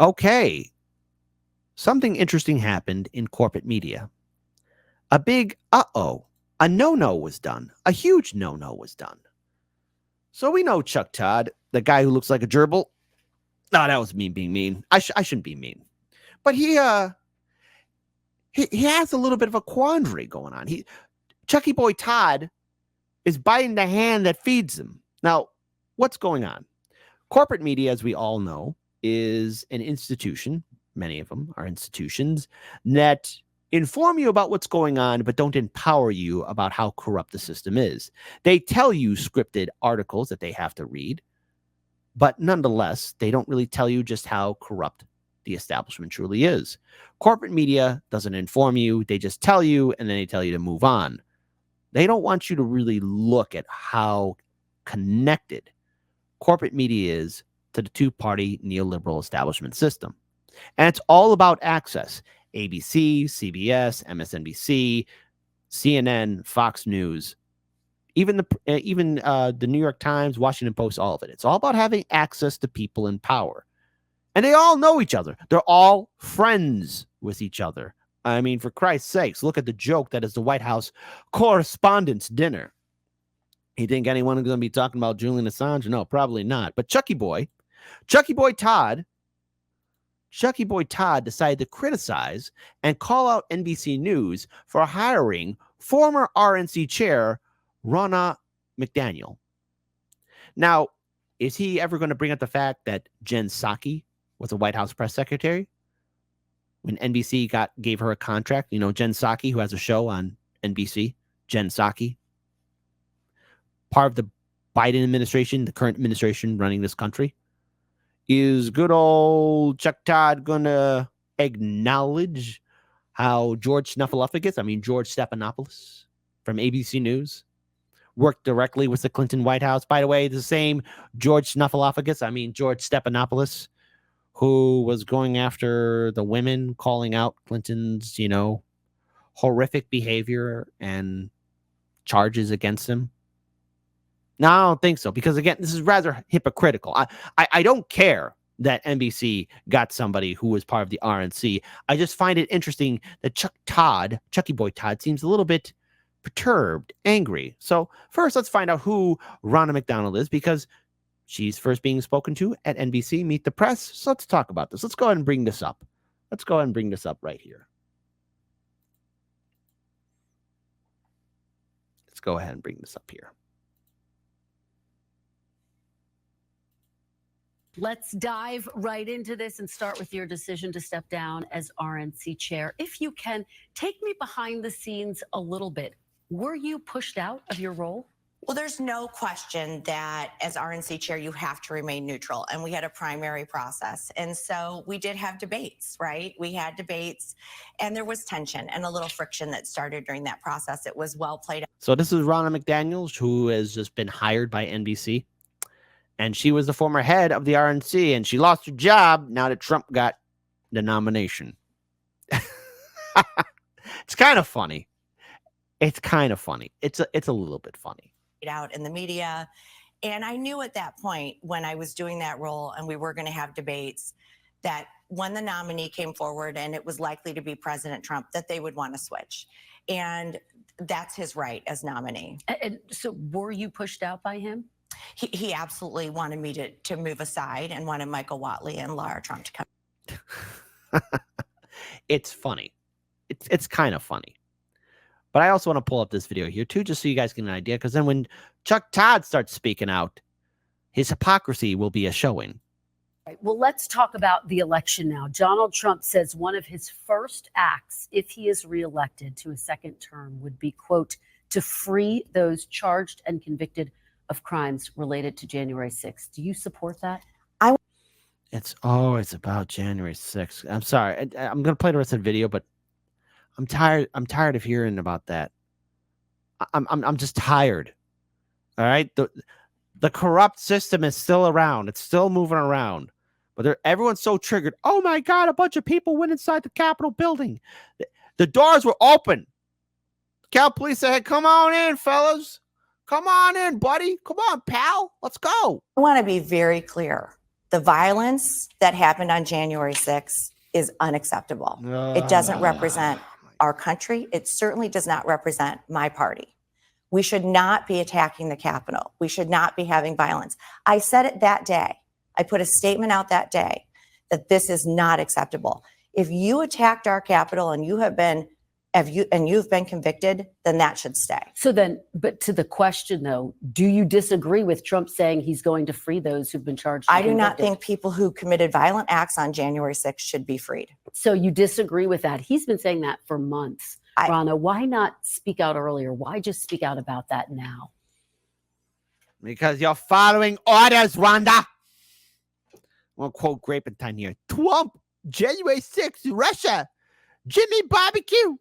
Okay, something interesting happened in corporate media. A big a no-no was done. A huge no-no was done. So we know Chuck Todd, the guy who looks like a gerbil. No, that was me being mean. I shouldn't be mean. But he has a little bit of a quandary going on. Chucky Boy Todd is biting the hand that feeds him. Now, what's going on? Corporate media, as we all know, is an institution. Many of them are institutions that inform you about what's going on, but don't empower you about how corrupt the system is. They tell you scripted articles that they have to read, but nonetheless, they don't really tell you just how corrupt the establishment truly is. Corporate media doesn't inform you. They just tell you, and then they tell you to move on. They don't want you to really look at how connected corporate media is to the two-party neoliberal establishment system. And it's all about access. ABC, CBS, MSNBC, CNN, Fox News, even the New York Times, Washington Post, all of it. It's all about having access to people in power. And they all know each other. They're all friends with each other. I mean, for Christ's sakes, look at the joke that is the White House Correspondents' Dinner. You think anyone is going to be talking about Julian Assange? No, probably not. But Chucky Boy Todd decided to criticize and call out NBC News for hiring former RNC chair Ronna McDaniel. Now, is he ever going to bring up the fact that Jen Psaki was a White House press secretary when NBC gave her a contract? You know, Jen Psaki, who has a show on NBC, Jen Psaki, part of the Biden administration, the current administration running this country. Is good old Chuck Todd going to acknowledge how George Stephanopoulos from ABC News worked directly with the Clinton White House? By the way, the same George Stephanopoulos, who was going after the women, calling out Clinton's, horrific behavior and charges against him. No, I don't think so, because again, this is rather hypocritical. I don't care that NBC got somebody who was part of the RNC. I just find it interesting that Chucky Boy Todd, seems a little bit perturbed, angry. So first, let's find out who Ronna McDaniel is, because she's first being spoken to at NBC, Meet the Press. So let's talk about this. Let's go ahead and bring this up. Let's go ahead and bring this up right here. Let's go ahead and bring this up here. Let's dive right into this and start with your decision to step down as RNC chair. If you can, take me behind the scenes a little bit. Were you pushed out of your role? Well, there's no question that as RNC chair, you have to remain neutral. And we had a primary process. And so we did have debates, right? We had debates and there was tension and a little friction that started during that process. It was well played out. So this is Ronna McDaniel, who has just been hired by NBC. And she was the former head of the RNC, and she lost her job now that Trump got the nomination. It's kind of funny. It's a little bit funny. Out in the media. And I knew at that point when I was doing that role and we were going to have debates that when the nominee came forward and it was likely to be President Trump, that they would want to switch. And that's his right as nominee. And so were you pushed out by him? He absolutely wanted me to move aside and wanted Michael Whatley and Lara Trump to come. It's funny. It's kind of funny. But I also want to pull up this video here too, just so you guys get an idea, because then when Chuck Todd starts speaking out, his hypocrisy will be a showing. Right. Well, let's talk about the election now. Donald Trump says one of his first acts, if he is reelected to a second term, would be, quote, to free those charged and convicted of crimes related to January 6th. Do you support that? It's about January 6th. I'm sorry. I'm going to play the rest of the video, but I'm tired of hearing about that. I'm just tired. All right. The corrupt system is still around. It's still moving around, but everyone's so triggered. Oh my God, a bunch of people went inside the Capitol building. The doors were open. Cal Police said, come on in, fellas. Come on in, buddy. Come on, pal. Let's go. I want to be very clear. The violence that happened on January 6th is unacceptable. It doesn't represent our country. It certainly does not represent my party. We should not be attacking the Capitol. We should not be having violence. I said it that day. I put a statement out that day that this is not acceptable. If you attacked our Capitol and you've been convicted, then that should stay. So then, but to the question though, do you disagree with Trump saying he's going to free those who've been charged? I do not think people who committed violent acts on January 6th should be freed. So you disagree with that? He's been saying that for months. Rana, why not speak out earlier? Why just speak out about that now? Because you're following orders, Rhonda. I'll quote Grapentine here. Trump, January 6th, Russia, Jimmy Barbecue.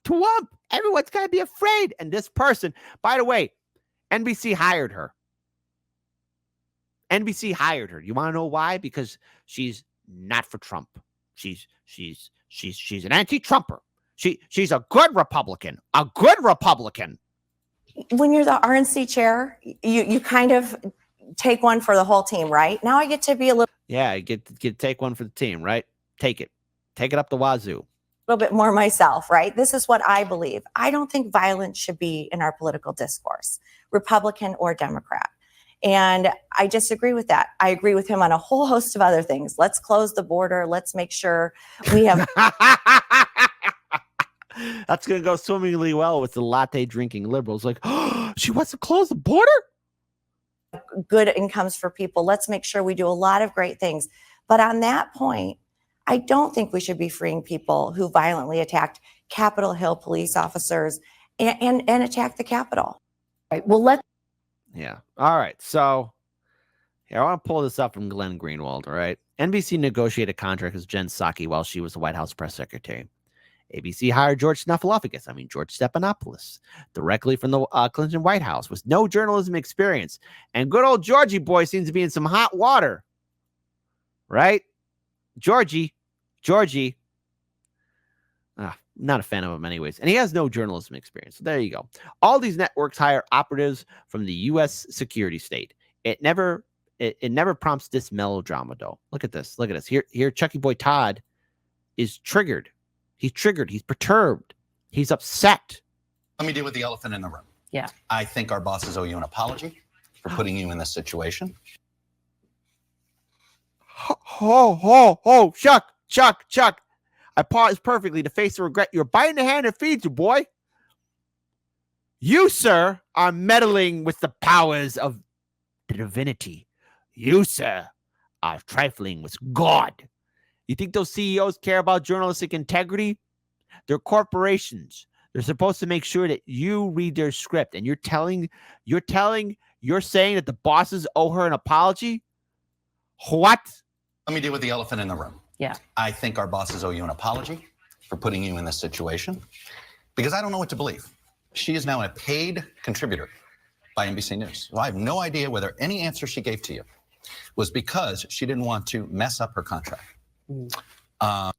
Trump, everyone's got to be afraid. And this person, by the way, NBC hired her. NBC hired her. You want to know why? Because she's not for Trump. She's an anti-Trumper. She's a good Republican. A good Republican. When you're the RNC chair, you kind of take one for the whole team, right? Now I get to be a little. Yeah, I get to take one for the team, right? Take it up the wazoo. A little bit more myself, right? This is what I believe. I don't think violence should be in our political discourse, Republican or Democrat. And I disagree with that. I agree with him on a whole host of other things. Let's close the border. Let's make sure we have. That's going to go swimmingly well with the latte drinking liberals. Like, oh, she wants to close the border? Good incomes for people. Let's make sure we do a lot of great things. But on that point, I don't think we should be freeing people who violently attacked Capitol Hill police officers and attacked the Capitol. Right. Well, Yeah. All right. So here, I want to pull this up from Glenn Greenwald. All right. NBC negotiated a contract with Jen Psaki while she was the White House press secretary. ABC hired George Stephanopoulos, directly from the Clinton White House with no journalism experience. And good old Georgie boy seems to be in some hot water. Right? Georgie. Not a fan of him anyways. And he has no journalism experience. So there you go. All these networks hire operatives from the U.S. security state. It never prompts this melodrama, though. Look at this. Here, Chucky Boy Todd is triggered. He's triggered. He's perturbed. He's upset. Let me deal with the elephant in the room. Yeah. I think our bosses owe you an apology for putting you in this situation. Chuck. I paused perfectly to face the regret. You're biting the hand that feeds you, boy. You, sir, are meddling with the powers of the divinity. You, sir, are trifling with God. You think those CEOs care about journalistic integrity? They're corporations. They're supposed to make sure that you read their script. And you're saying that the bosses owe her an apology? What? Let me deal with the elephant in the room. Yeah. I think our bosses owe you an apology for putting you in this situation because I don't know what to believe. She is now a paid contributor by NBC News. Well, I have no idea whether any answer she gave to you was because she didn't want to mess up her contract. Well,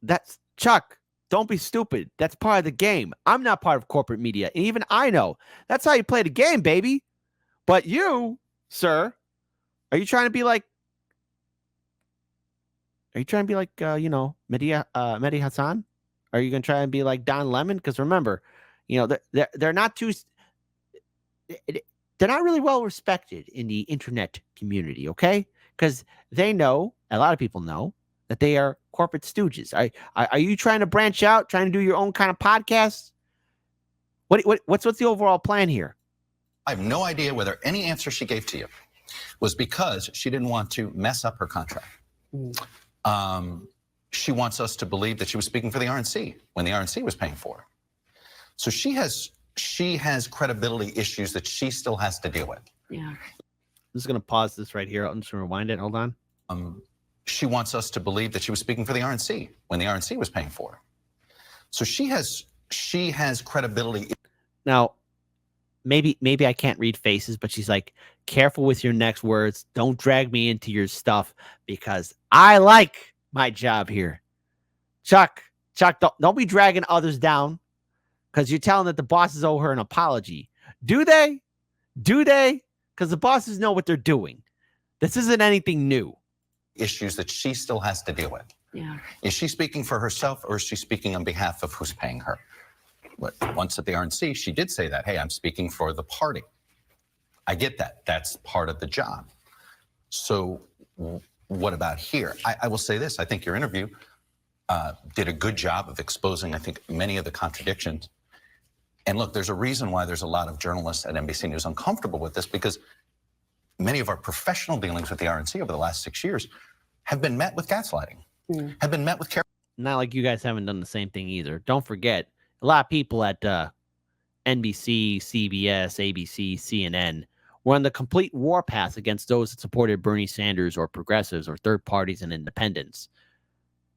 that's Chuck. Don't be stupid. That's part of the game. I'm not part of corporate media. And even I know that's how you play the game, baby. But you, sir, are you trying to be like Mehdi Hassan? Are you going to try and be like Don Lemon? Because remember, they're not really well respected in the internet community, okay? Because they know, a lot of people know, that they are corporate stooges. Are you trying to branch out, trying to do your own kind of podcast? What's the overall plan here? I have no idea whether any answer she gave to you was because she didn't want to mess up her contract. She wants us to believe that she was speaking for the RNC when the RNC was paying for her. So she has credibility issues that she still has to deal with. Yeah. I'm just going to pause this right here. I'm just going to rewind it. Hold on. She wants us to believe that she was speaking for the RNC when the RNC was paying for her. So she has credibility. Now, maybe I can't read faces, but she's like, careful with your next words. Don't drag me into your stuff because I like my job here. Chuck, don't be dragging others down because you're telling that the bosses owe her an apology. Do they? Because the bosses know what they're doing. This isn't anything new. issues that she still has to deal with. Yeah. Is she speaking for herself, or is she speaking on behalf of who's paying her? But once at the RNC, she did say that, hey, I'm speaking for the party. I get that. That's part of the job. So what about here? I will say this. I think your interview did a good job of exposing, I think, many of the contradictions. And look, there's a reason why there's a lot of journalists at NBC News uncomfortable with this, because many of our professional dealings with the RNC over the last 6 years have been met with gaslighting, have been met with Not like you guys haven't done the same thing either. Don't forget, a lot of people at NBC, CBS, ABC, CNN were on the complete warpath against those that supported Bernie Sanders or progressives or third parties and independents.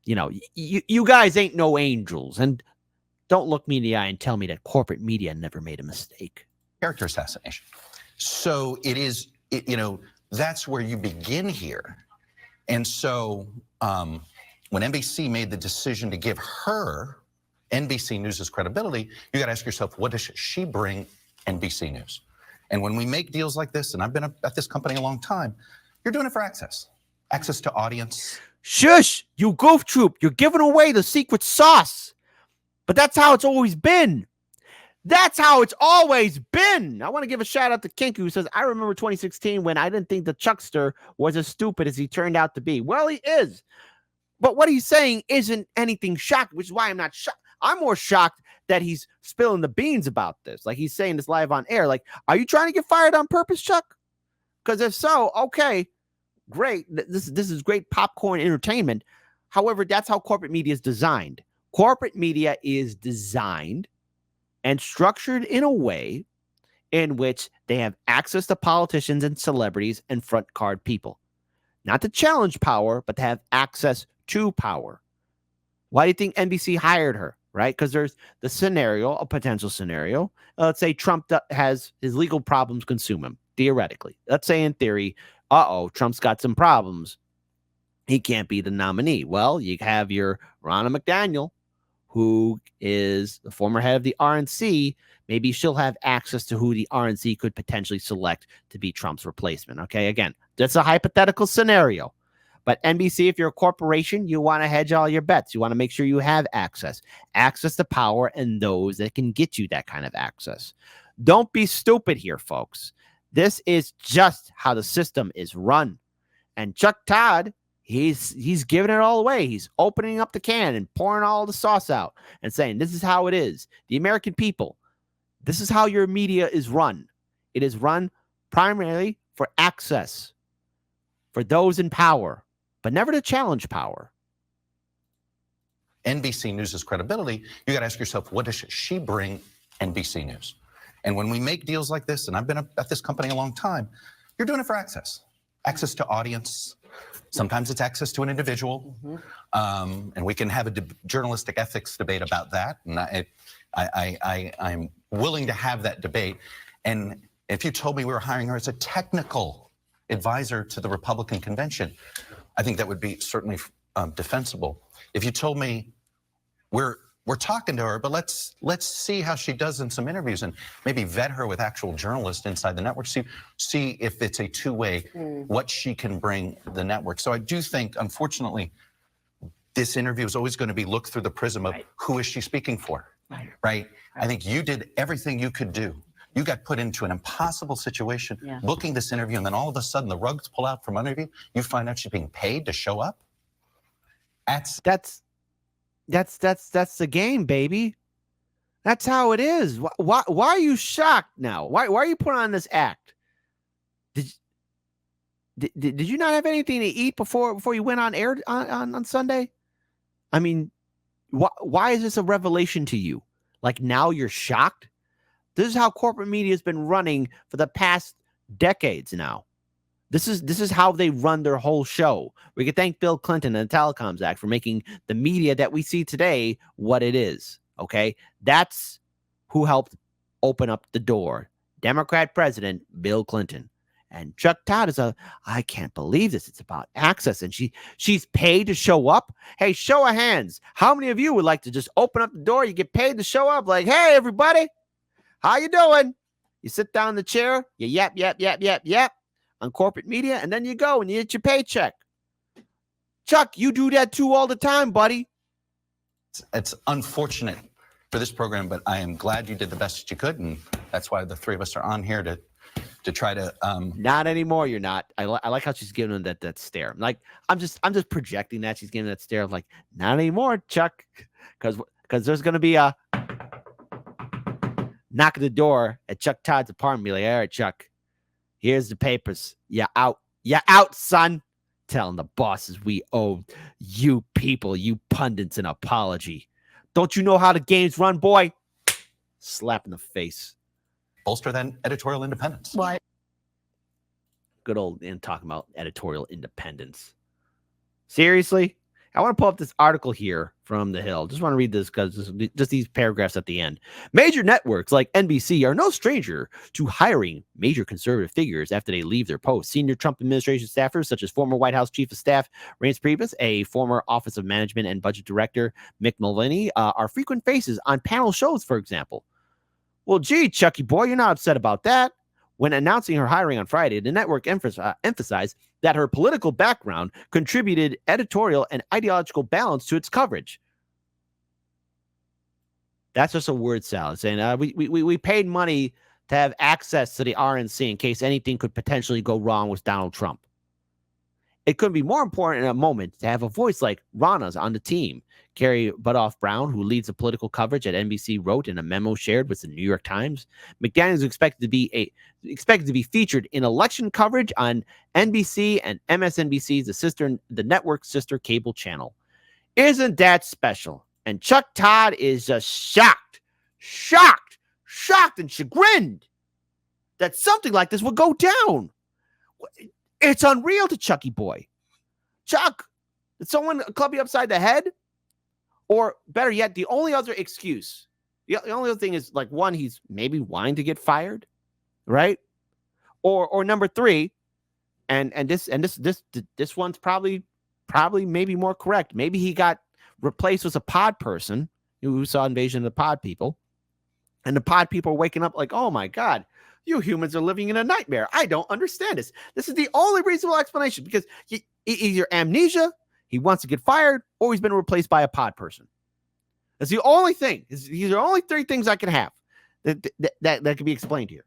You know, you guys ain't no angels. And don't look me in the eye and tell me that corporate media never made a mistake. character assassination. So it is, you know, that's where you begin here. And so when NBC made the decision to give her NBC News' credibility, you got to ask yourself, what does she bring NBC News? And when we make deals like this, and I've been at this company a long time, you're doing it for access to audience. Shush, you goof troop. You're giving away the secret sauce. But that's how it's always been. That's how it's always been. I want to give a shout out to Kink, who says, I remember 2016 when I didn't think the Chuckster was as stupid as he turned out to be. Well, he is. But what he's saying isn't anything shocking, which is why I'm not shocked. I'm more shocked that he's spilling the beans about this. Like, he's saying this live on air. Like, are you trying to get fired on purpose, Chuck? Because if so, okay, great. This is great popcorn entertainment. However, that's how corporate media is designed. Corporate media is designed and structured in a way in which they have access to politicians and celebrities and front card people. Not to challenge power, but to have access to power. Why do you think NBC hired her? Right? Because there's the scenario, a potential scenario. Let's say Trump has his legal problems consume him, theoretically. Let's say in theory, Trump's got some problems. He can't be the nominee. Well, you have your Ronna McDaniel, who is the former head of the RNC. Maybe she'll have access to who the RNC could potentially select to be Trump's replacement. Okay, again, that's a hypothetical scenario. But NBC, if you're a corporation, you want to hedge all your bets. You want to make sure you have access to power and those that can get you that kind of access. Don't be stupid here, folks. This is just how the system is run. And Chuck Todd, he's giving it all away. He's opening up the can and pouring all the sauce out and saying, this is how it is. The American people, this is how your media is run. It is run primarily for access, for those in power, but never to challenge power. NBC News' credibility, you got to ask yourself, what does she bring NBC News? And when we make deals like this, and I've been at this company a long time, you're doing it for access to audience. Sometimes it's access to an individual, and we can have a journalistic ethics debate about that. And I'm willing to have that debate. And if you told me we were hiring her as a technical advisor to the Republican convention, I think that would be certainly defensible. If you told me we're talking to her, but let's see how she does in some interviews and maybe vet her with actual journalists inside the network, see if it's a two-way, what she can bring the network. So I do think, unfortunately, this interview is always going to be looked through the prism of who is she speaking for, right? I think you did everything you could do. You got put into an impossible situation, booking this interview, and then all of a sudden the rugs pull out from under you. You find out she's being paid to show up. That's the game, baby. That's how it is. Why are you shocked now? Why are you putting on this act? Did you not have anything to eat before you went on air on Sunday? I mean, why is this a revelation to you? Like, now you're shocked? This is how corporate media has been running for the past decades now. This is how they run their whole show. We can thank Bill Clinton and the Telecoms Act for making the media that we see today what it is. Okay, that's who helped open up the door. Democrat President Bill Clinton. And Chuck Todd is I can't believe this. It's about access, and she's paid to show up. Hey, show of hands. How many of you would like to just open up the door? You get paid to show up. Like, hey, everybody, how you doing? You sit down in the chair. You yap. on corporate media, and then you go and you get your paycheck. Chuck, you do that too all the time, buddy. It's unfortunate for this program, but I am glad you did the best that you could, and that's why the three of us are on here to try to. Not anymore. You're not. I like how she's giving him that stare. Like I'm just projecting that she's giving that stare of like, not anymore, Chuck, because there's gonna be a knock at the door at Chuck Todd's apartment. Be like, all right, Chuck, here's the papers. You're out. You're out, son. Telling the bosses we owe you people, you pundits, an apology. Don't you know how the game's run, boy? Slap in the face. Bolster that editorial independence. What? Good old and talking about editorial independence. Seriously? I want to pull up this article here from The Hill. Just want to read this because just these paragraphs at the end. Major networks like NBC are no stranger to hiring major conservative figures after they leave their posts. Senior Trump administration staffers, such as former White House Chief of Staff Reince Priebus, a former Office of Management and Budget Director Mick Mulvaney, are frequent faces on panel shows, for example. Well, gee, Chucky boy, you're not upset about that. When announcing her hiring on Friday, the network emphasized that her political background contributed editorial and ideological balance to its coverage. That's just a word salad saying we paid money to have access to the RNC in case anything could potentially go wrong with Donald Trump. It couldn't be more important in a moment to have a voice like Rana's on the team. Carrie Budoff-Brown, who leads the political coverage at NBC, wrote in a memo shared with the New York Times, McDaniel is expected to be featured in election coverage on NBC and MSNBC, the network's sister cable channel. Isn't that special? And Chuck Todd is just shocked and chagrined that something like this would go down. It's unreal to Chucky boy. Chuck, did someone club you upside the head? Or better yet, the only other excuse, the only other thing is like, one, he's maybe wanting to get fired, right? Or number three, and this one's probably maybe more correct. Maybe he got replaced with a pod person who saw Invasion of the Pod People, and the pod people are waking up like, oh my God, you humans are living in a nightmare. I don't understand this. This is the only reasonable explanation, because either amnesia, he wants to get fired, or he's been replaced by a pod person. That's the only thing. These are only three things I can have that can be explained here.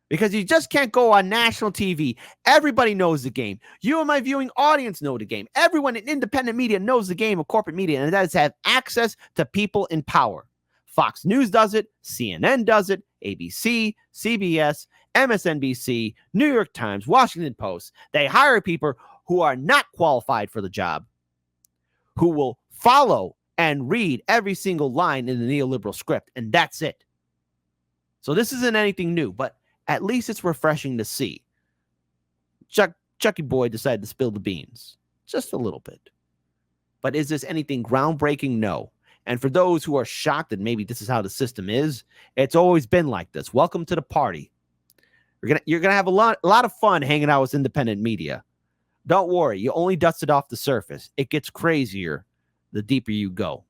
Because you just can't go on national TV. Everybody knows the game. You and my viewing audience know the game. Everyone in independent media knows the game of corporate media, and that is to have access to people in power. Fox News does it. CNN does it. ABC, CBS, MSNBC, New York Times, Washington Post. They hire people who are not qualified for the job, who will follow and read every single line in the neoliberal script, and that's it. So this isn't anything new, but at least it's refreshing to see. Chucky boy decided to spill the beans, just a little bit. But is this anything groundbreaking? No. And for those who are shocked that maybe this is how the system is, it's always been like this. Welcome to the party. You're gonna have a lot of fun hanging out with independent media. Don't worry, you only dusted off the surface. It gets crazier the deeper you go.